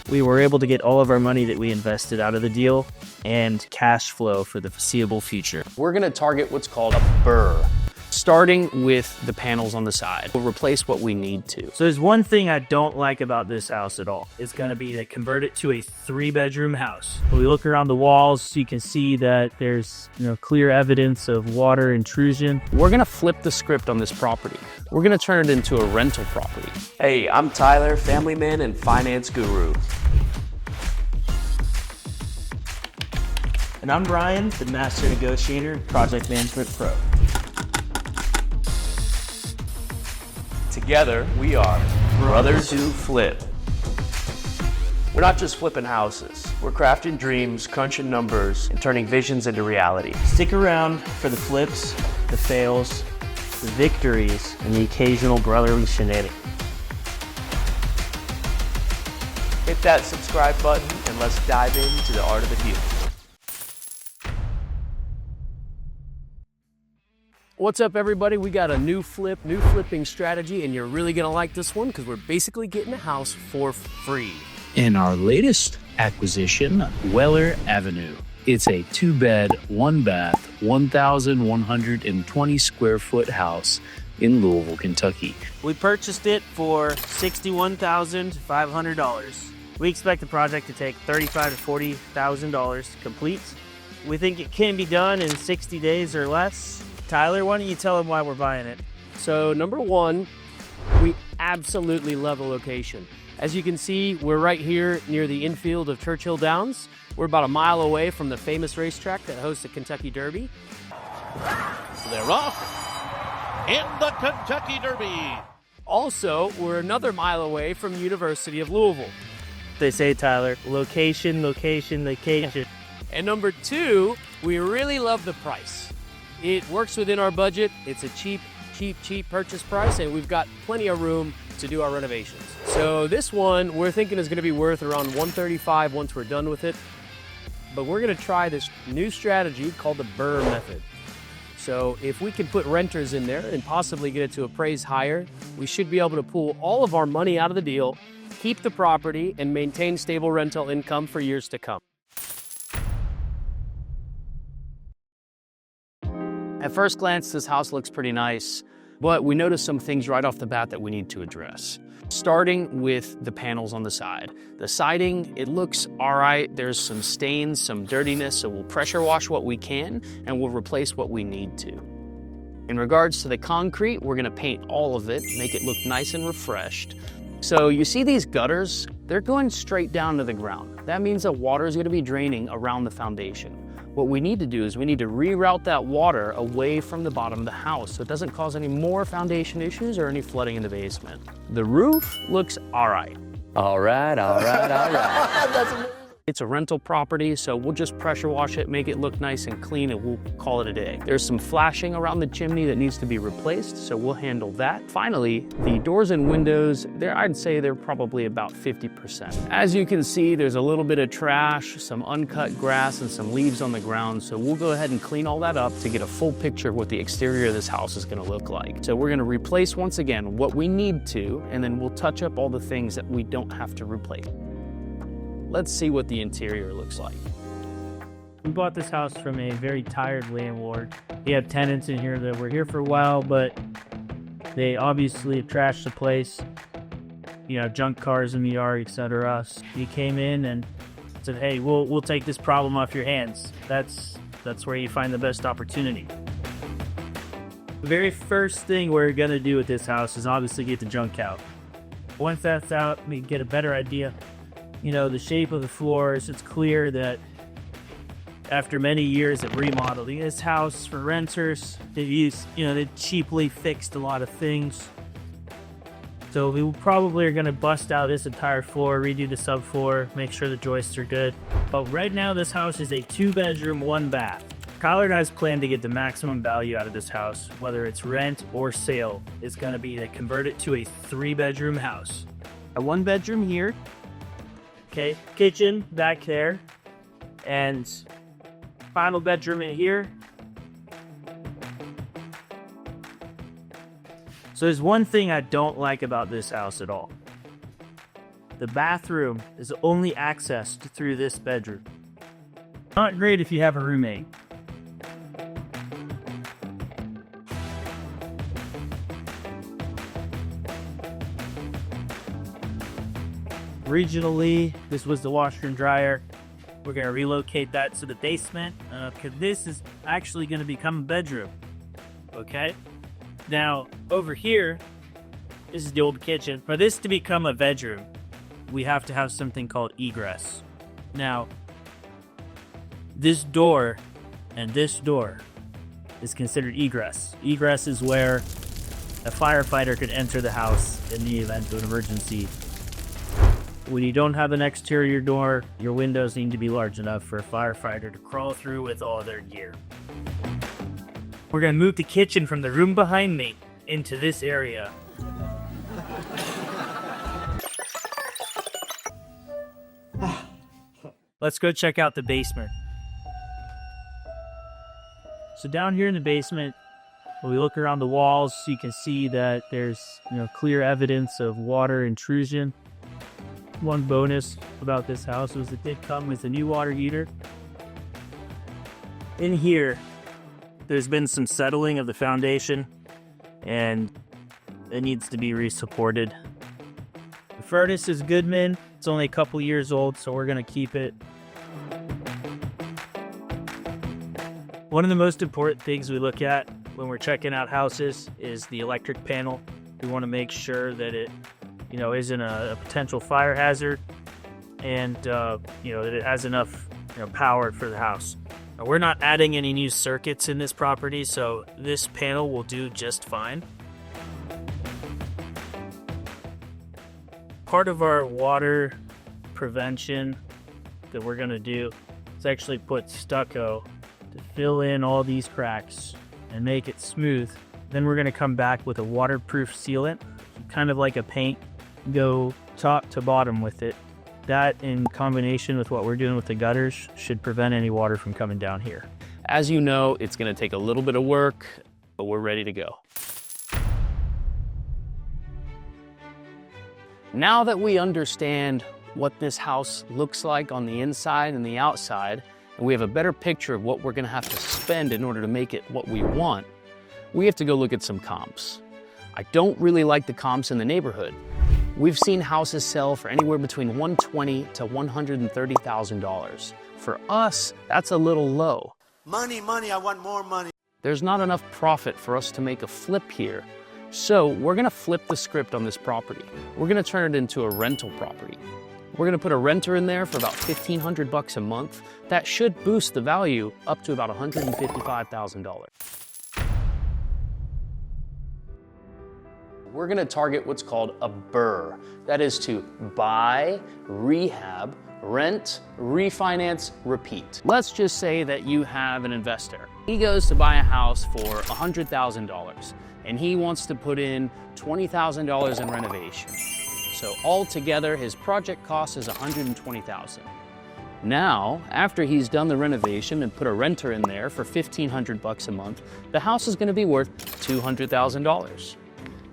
We were able to get all of our money that we invested out of the deal and cash flow for the foreseeable future. We're gonna target what's called a BRRRR, starting with the panels on the side. We'll replace what we need to. So there's one thing I don't like about this house at all. It's gonna be to convert it to a 3-bedroom house. When we look around the walls, you can see that there's clear evidence of water intrusion. We're gonna flip the script on this property. We're gonna turn it into a rental property. Hey, I'm Tyler, family man and finance guru. And I'm Brian, the master negotiator and project management pro. Together, we are Brothers Who Flip. We're not just flipping houses. We're crafting dreams, crunching numbers, and turning visions into reality. Stick around for the flips, the fails, the victories, and the occasional brotherly shenanigans. Hit that subscribe button and let's dive into the art of the deal. What's up, everybody? We got a new flipping strategy, and you're really gonna like this one because we're basically getting a house for free. In our latest acquisition, Weller Avenue. It's a 2-bed, 1-bath, 1,120 square foot house in Louisville, Kentucky. We purchased it for $61,500. We expect the project to take $35,000 to $40,000 to complete. We think it can be done in 60 days or less. Tyler, why don't you tell them why we're buying it? So number one, we absolutely love the location. As you can see, we're right here near the infield of Churchill Downs. We're about a mile away from the famous racetrack that hosts the Kentucky Derby. They're off in the Kentucky Derby. Also, we're another mile away from the University of Louisville. They say, Tyler, location, location, location. And number two, we really love the price. It works within our budget. It's a cheap purchase price, and we've got plenty of room to do our renovations. So this one, we're thinking is gonna be worth around $135 once we're done with it. But we're gonna try this new strategy called the BRRRR method. So if we can put renters in there and possibly get it to appraise higher, we should be able to pull all of our money out of the deal, keep the property, and maintain stable rental income for years to come. At first glance, this house looks pretty nice, but we noticed some things right off the bat that we need to address. Starting with the panels on the side. The siding, it looks all right. There's some stains, some dirtiness, so we'll pressure wash what we can, and we'll replace what we need to. In regards to the concrete, we're gonna paint all of it, make it look nice and refreshed. So you see these gutters? They're going straight down to the ground. That means that water is gonna be draining around the foundation. What we need to do is we need to reroute that water away from the bottom of the house so it doesn't cause any more foundation issues or any flooding in the basement. The roof looks all right. All right. It's a rental property, so we'll just pressure wash it, make it look nice and clean, and we'll call it a day. There's some flashing around the chimney that needs to be replaced, so we'll handle that. Finally, the doors and windows, I'd say they're probably about 50%. As you can see, there's a little bit of trash, some uncut grass, and some leaves on the ground, so we'll go ahead and clean all that up to get a full picture of what the exterior of this house is gonna look like. So we're gonna replace, once again, what we need to, and then we'll touch up all the things that we don't have to replace. Let's see what the interior looks like. We bought this house from a very tired landlord. We have tenants in here that were here for a while, but they obviously have trashed the place. Junk cars in the yard, etc. He came in and said, "Hey, we'll take this problem off your hands." That's where you find the best opportunity. The very first thing we're gonna do with this house is obviously get the junk out. Once that's out, we get a better idea. The shape of the floors. It's clear that after many years of remodeling this house for renters, they cheaply fixed a lot of things. So we probably are going to bust out this entire floor, redo the subfloor, make sure the joists are good. But right now, this house is a 2-bedroom, 1-bath. Kyler and I's plan to get the maximum value out of this house, whether it's rent or sale, is going to be to convert it to a 3-bedroom house. A 1-bedroom here. Okay, kitchen back there, and final bedroom in here. So there's one thing I don't like about this house at all. The bathroom is only accessed through this bedroom. Not great if you have a roommate. Regionally, this was the washer and dryer. We're going to relocate that to the basement because this is actually going to become a bedroom. Okay? Now, over here, this is the old kitchen. For this to become a bedroom, we have to have something called egress. Now, this door and this door is considered egress. Egress is where a firefighter could enter the house in the event of an emergency. When you don't have an exterior door, your windows need to be large enough for a firefighter to crawl through with all their gear. We're gonna move the kitchen from the room behind me into this area. Let's go check out the basement. So down here in the basement, when we look around the walls, you can see that there's clear evidence of water intrusion. One bonus about this house was it did come with a new water heater. In here, there's been some settling of the foundation and it needs to be resupported. The furnace is Goodman. It's only a couple years old, so we're gonna keep it. One of the most important things we look at when we're checking out houses is the electric panel. We want to make sure that it isn't a potential fire hazard and that it has enough power for the house. Now, we're not adding any new circuits in this property, so this panel will do just fine. Part of our water prevention that we're going to do is actually put stucco to fill in all these cracks and make it smooth. Then we're going to come back with a waterproof sealant, kind of like a paint, go top to bottom with it. That in combination with what we're doing with the gutters should prevent any water from coming down here. As you know, it's going to take a little bit of work, but we're ready to go. Now that we understand what this house looks like on the inside and the outside, and we have a better picture of what we're going to have to spend in order to make it what we want, we have to go look at some comps. I don't really like the comps in the neighborhood. We've seen houses sell for anywhere between $120,000 to $130,000. For us, that's a little low. Money, money, I want more money. There's not enough profit for us to make a flip here. So we're gonna flip the script on this property. We're gonna turn it into a rental property. We're gonna put a renter in there for about $1,500 a month. That should boost the value up to about $155,000. We're gonna target what's called a BRRRR. That is to buy, rehab, rent, refinance, repeat. Let's just say that you have an investor. He goes to buy a house for $100,000 and he wants to put in $20,000 in renovation. So altogether, his project cost is $120,000. Now, after he's done the renovation and put a renter in there for $1,500 a month, the house is gonna be worth $200,000.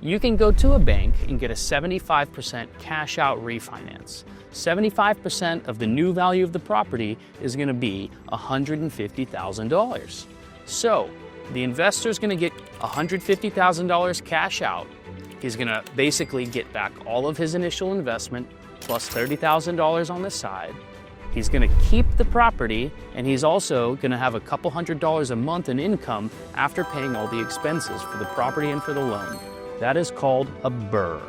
You can go to a bank and get a 75% cash out refinance. 75% of the new value of the property is gonna be $150,000. So the investor is gonna get $150,000 cash out. He's gonna basically get back all of his initial investment plus $30,000 on the side. He's gonna keep the property and he's also gonna have a couple $100 a month in income after paying all the expenses for the property and for the loan. That is called a BRRRR.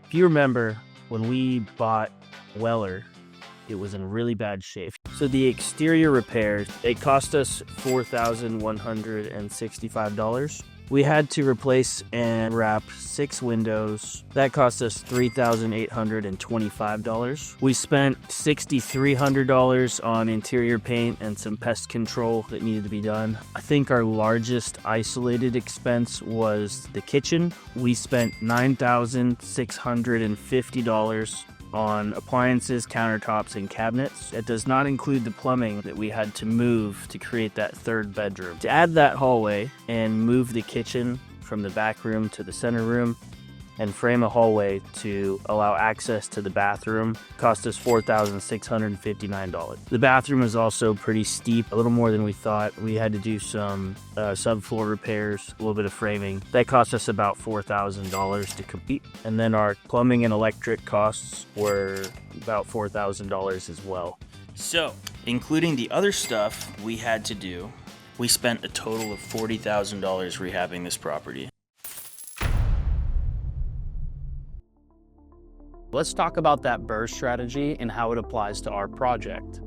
If you remember, when we bought Weller, it was in really bad shape. So the exterior repairs, it cost us $4,165. We had to replace and wrap 6 windows. That cost us $3,825. We spent $6,300 on interior paint and some pest control that needed to be done. I think our largest isolated expense was the kitchen. We spent $9,650 on appliances, countertops, and cabinets. It does not include the plumbing that we had to move to create that third bedroom. To add that hallway and move the kitchen from the back room to the center room, and frame a hallway to allow access to the bathroom. Cost us $4,659. The bathroom is also pretty steep, a little more than we thought. We had to do some subfloor repairs, a little bit of framing. That cost us about $4,000 to complete. And then our plumbing and electric costs were about $4,000 as well. So, including the other stuff we had to do, we spent a total of $40,000 rehabbing this property. Let's talk about that BRRRR strategy and how it applies to our project.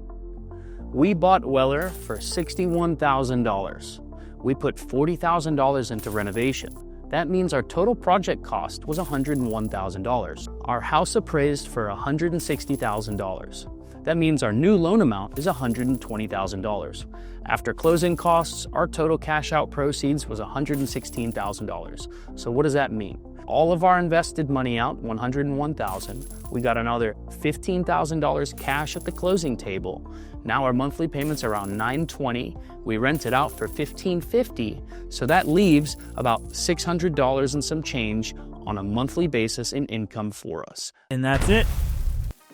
We bought Weller for $61,000. We put $40,000 into renovation. That means our total project cost was $101,000. Our house appraised for $160,000. That means our new loan amount is $120,000. After closing costs, our total cash out proceeds was $116,000. So what does that mean? All of our invested money out, $101,000. We got another $15,000 cash at the closing table. Now our monthly payments are around $920. We rent it out for $1,550. So that leaves about $600 and some change on a monthly basis in income for us. And that's it.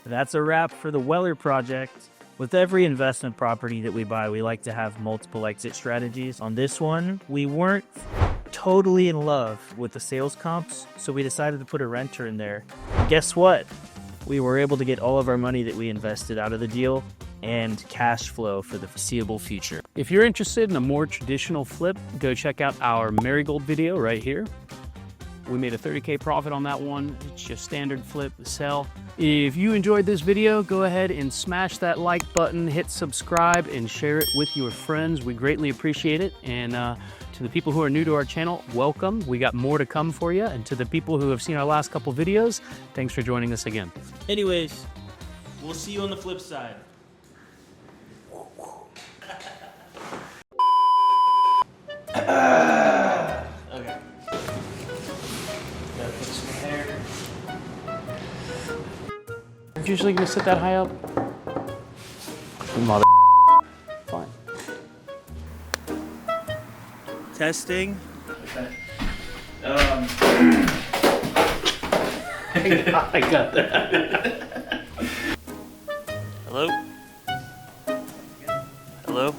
That's a wrap for the Weller project. With every investment property that we buy, we like to have multiple exit strategies. On this one, we weren't totally in love with the sales comps, so we decided to put a renter in there. And guess what? We were able to get all of our money that we invested out of the deal and cash flow for the foreseeable future. If you're interested in a more traditional flip, go check out our Marigold video right here. We made a $30K profit on that one. It's just standard flip, sell. If you enjoyed this video, go ahead and smash that like button, hit subscribe, and share it with your friends. We greatly appreciate it. And to the people who are new to our channel, welcome. We got more to come for you. And to the people who have seen our last couple videos, thanks for joining us again. Anyways, we'll see you on the flip side. Okay. Gotta fix my hair. Aren't you usually gonna sit that high up? Mother. Fine. Testing. Okay. I got that. Hello? Hello?